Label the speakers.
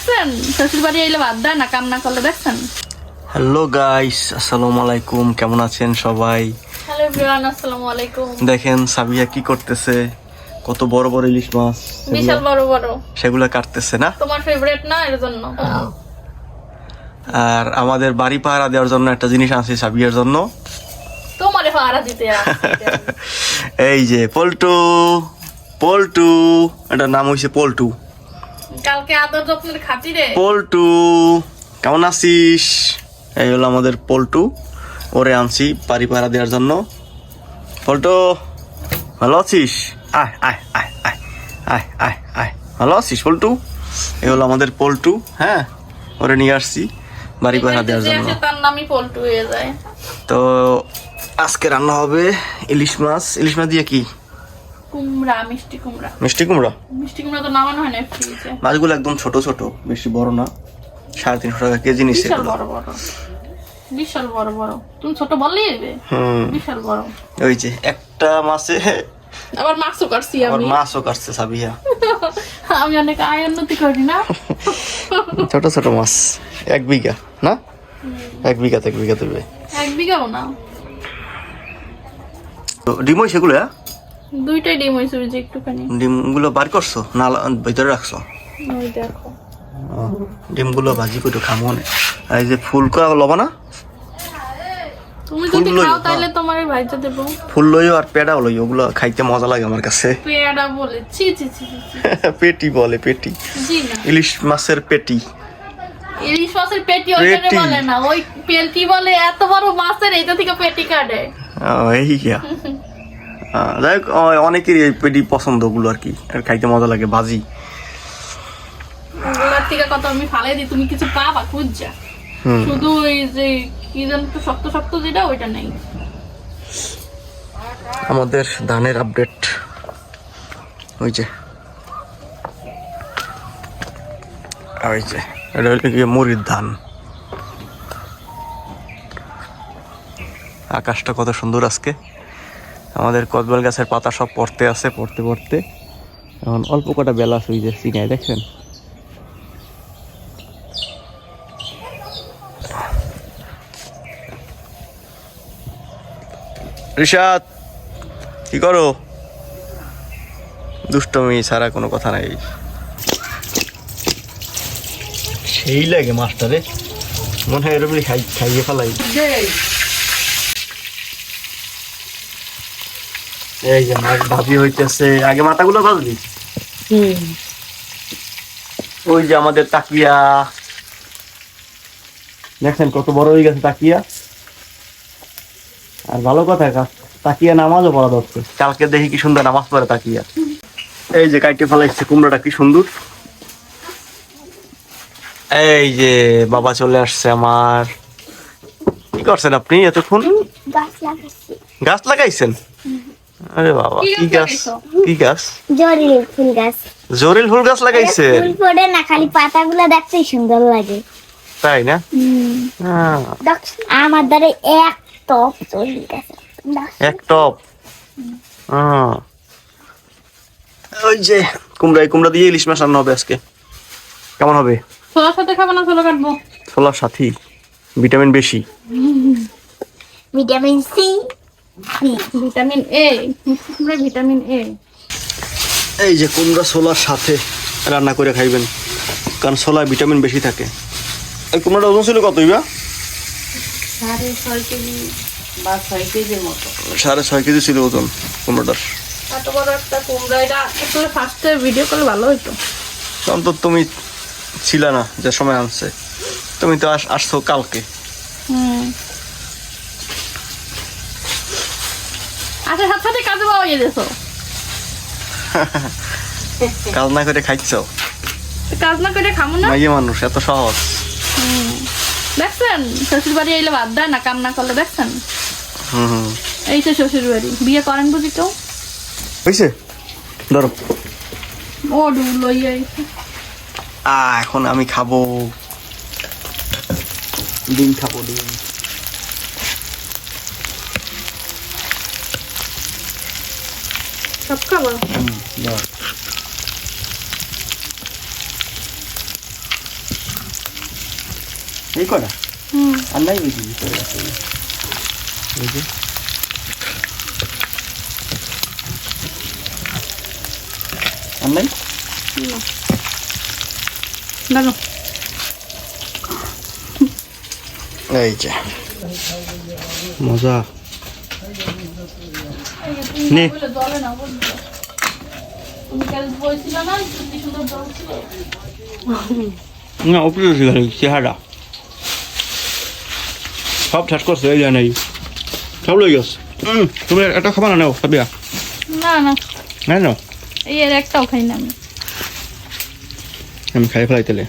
Speaker 1: দেখছেন শ্বশুর বাড়ি এলে বাদ দেয় না, কাম না করলে দেখছেন।
Speaker 2: হ্যালো গাইস, আসসালামু আলাইকুম। কেমন আছেন সবাই?
Speaker 1: হ্যালো এভরিওয়ান, আসসালামু আলাইকুম।
Speaker 2: দেখেন সাবিয়া কি করতেছে, কত বড় বড় ইলিশ মাছ,
Speaker 1: বিশাল বড় বড়,
Speaker 2: সেগুলো কাটতেছে না?
Speaker 1: তোমার ফেভারিট না, এর জন্য।
Speaker 2: আর আমাদের বাড়ি পাহারা দেওয়ার জন্য একটা জিনিস আনছি সাবিয়ার জন্য।
Speaker 1: তোমারে পাহারা দিতে
Speaker 2: এই যে পল্টু, পল্টু, এটার নাম হইছে পল্টু।
Speaker 1: কালকে আদর যত্নের খাতিরে
Speaker 2: পল্টু কেমন আছিস? এই হলো আমাদের পল্টু, ওরে আনছি বাড়ি পাহারা দেওয়ার জন্য। পল্টু ভালো আছিস? আয় আয় আয় আয় আয় আয় আয়, ভালো আছিস পল্টু? এই হলো আমাদের পল্টু। হ্যাঁ, ওরে নিয়ে আসছি বাড়ি পাহারা দেওয়ার জন্য।
Speaker 1: তার নামই পল্টু হয়ে যায়।
Speaker 2: তো আজকে রান্না হবে ইলিশ মাছ। ইলিশ মাছ দিয়ে কি?
Speaker 1: কুমড়া, মিষ্টি কুমড়া।
Speaker 2: মিষ্টি কুমড়া?
Speaker 1: মিষ্টি কুমড়া তো নামানো হয় না ফ্রিজে।
Speaker 2: মাছগুলো একদম ছোট ছোট, বেশি বড় না। 350 টাকা কেজি নিচ্ছে।
Speaker 1: বিশাল বড় বড়, বিশাল বড় বড়। তুমি ছোট বললেই হবে। বিশাল বড়।
Speaker 2: ওই যে একটা মাছে
Speaker 1: আবার মাছও কাটছি
Speaker 2: আবার
Speaker 1: আমি।
Speaker 2: মাছও কাটছে সাবিয়া।
Speaker 1: আমি অনেক আয় উন্নতি করি না।
Speaker 2: ছোট ছোট মাছ 1 বিঘা না? 1 বিঘাতে 1 বিঘা দেবে।
Speaker 1: 1 বিঘাও না।
Speaker 2: তো ডিম ওই সেগুলো, হ্যাঁ?
Speaker 1: দুইটাই ডিম হয়েছে, ওই যে একটুখানি।
Speaker 2: ডিমগুলো বার করছো না ভিতরে রাখছো?
Speaker 1: ওই দেখো।
Speaker 2: ডিমগুলো ভাজি করে খামো না। আর এই যে ফুল করা লবা না?
Speaker 1: তুমি যদি
Speaker 2: ফুল লইও,
Speaker 1: খাও তাহলে তোমারই ভাইজা দেবো।
Speaker 2: ফুল লইও আর পেড়াও লইও, ওগুলো খাইতে মজা লাগে আমার কাছে।
Speaker 1: পেয়ারা বলে ছি ছি ছি ছি।
Speaker 2: পেটি বলে, পেটি।
Speaker 1: জি না,
Speaker 2: ইলিশ মাছের পেটি।
Speaker 1: ইলিশ মাছের পেটি ওইটারে বলে না, ওই পেটি বলে। এত বড় মাছের এইটা থেকে পেটি কাটে।
Speaker 2: এই গিয়া যাই হোক, অনেকেরই এই পেটি পছন্দ, ওগুলো আর কি, আর খাইতে মজা লাগে ভাজি।
Speaker 1: ওগুলার থেকে কত আমি ফালাই দিই, তুমি কিছু পাবা খুঁজা। শুধু ওই যে কি জানো একটু শক্ত শক্ত যেটা, ওইটা নেই।
Speaker 2: আমাদের ধানের আপডেট ওই যে, ওই যে এটা হলো গিয়ে মুড়ির ধান। আকাশটা কত সুন্দর আজকে। আমাদের কদবেল গাছের পাতা সব পড়তে আছে, পড়তে পড়তে এখন অল্প কটা বেলা হয়ে যাচ্ছে, চিনাই দেখছেন। রিশাদ কি করো? দুষ্টমি ছাড়া কোনো কথা নাই। সেই লাগে মাস্টারে, মনে হয় এরকমই খাইয়ে ফেলাই। এই যে মাছ ভাজি হইতেছে, আগে মাথাগুলো ভাজবি। ওই যে আমাদের তাকিয়া, দেখছেন কত বড় হয়ে গেছে তাকিয়া। আর ভালো কথা, তাকিয়া নামাজও পড়া যাচ্ছে। কালকে দেখি কি সুন্দর নামাজ পড়ে তাকিয়া। এই যে কাইটে ফেলাইছে কুমড়াটা, কি সুন্দর। এই যে বাবা চলে আসছে আমার। কি করছেন আপনি এতক্ষণ? গাছ লাগাইছেন? আরে বাবা, কি গাছ? কি গাছ?
Speaker 3: জরিল ফুল গাছ।
Speaker 2: জরিল ফুল গাছ লাগাইছেন?
Speaker 3: ফুল পড়ে না, খালি পাতাগুলো দেখতেই সুন্দর লাগে।
Speaker 2: তাই না?
Speaker 3: আমার দ্বারা এক টপ জরিল গাছ।
Speaker 2: এক টপ। ওই যে কুমড়া দিয়ে ইলিশ মাছ রান্না হবে আজকে। কেমন হবে?
Speaker 1: ছোলার সাথে খাবো না, ছোলা কাটবো।
Speaker 2: ছোলার সাথে ভিটামিন বেশি।
Speaker 3: Vitamin C,
Speaker 1: vitamin A, vitamin A.
Speaker 2: এই যে কুমড়া ছোলার সাথে রান্না করে খাইবেন, কারণ ছোলায় ভিটামিন বেশি থাকে। এই কুমড়াটা ওজন ছিল কত ইবা?
Speaker 1: 6.5 কেজি বা 6 কেজির মতো।
Speaker 2: 6.5 কেজি ছিল ওজন কুমড়াটার।
Speaker 1: এত বড় একটা কুমড়া, এটা আসলে ফার্স্টে ভিডিও করলে ভালো হতো।
Speaker 2: অন্তত তুমি ছিল না যে সময় আনছে, তুমি তো আসছো কালকে।
Speaker 1: আচ্ছা, সাথে কাজে পাওয়া গেছো।
Speaker 2: কাজ না করে খাইছ?
Speaker 1: কাজ না করে খামো না?
Speaker 2: মাইয়ে মানুষ এত সহজ।
Speaker 1: দেখছেন শ্বশুর বাড়ি এলে বাদ দেয় না, কাম না করলে দেখছেন।
Speaker 2: হুম,
Speaker 1: এই তো শ্বশুর বাড়ি। বিয়ে করেন বুঝি কেউ?
Speaker 2: হয়েছে ধরো।
Speaker 1: ও লইয়া
Speaker 2: এখন আমি খাবো ডিম, খাবো ডিম।
Speaker 1: সব খাবো।
Speaker 2: এই কটা
Speaker 1: হুম
Speaker 2: আর নাই বেশি ভিতরে আছে এই যে আর নাই
Speaker 1: দেখো
Speaker 2: এই যে মজা নে।
Speaker 1: জলে না বলছো তুমি কাল বলছিল না কি সুন্দর জল ছিল
Speaker 2: না উপরে ছিল চেহারা সব ঠাস করছে এই যায় নাই সব লই গেছে তুমি একটা খাবার নাও খাবিয়া
Speaker 1: না না
Speaker 2: না না
Speaker 1: এই এর একটাও খাই না আমি
Speaker 2: আমি খাই ফেলাই তাহলে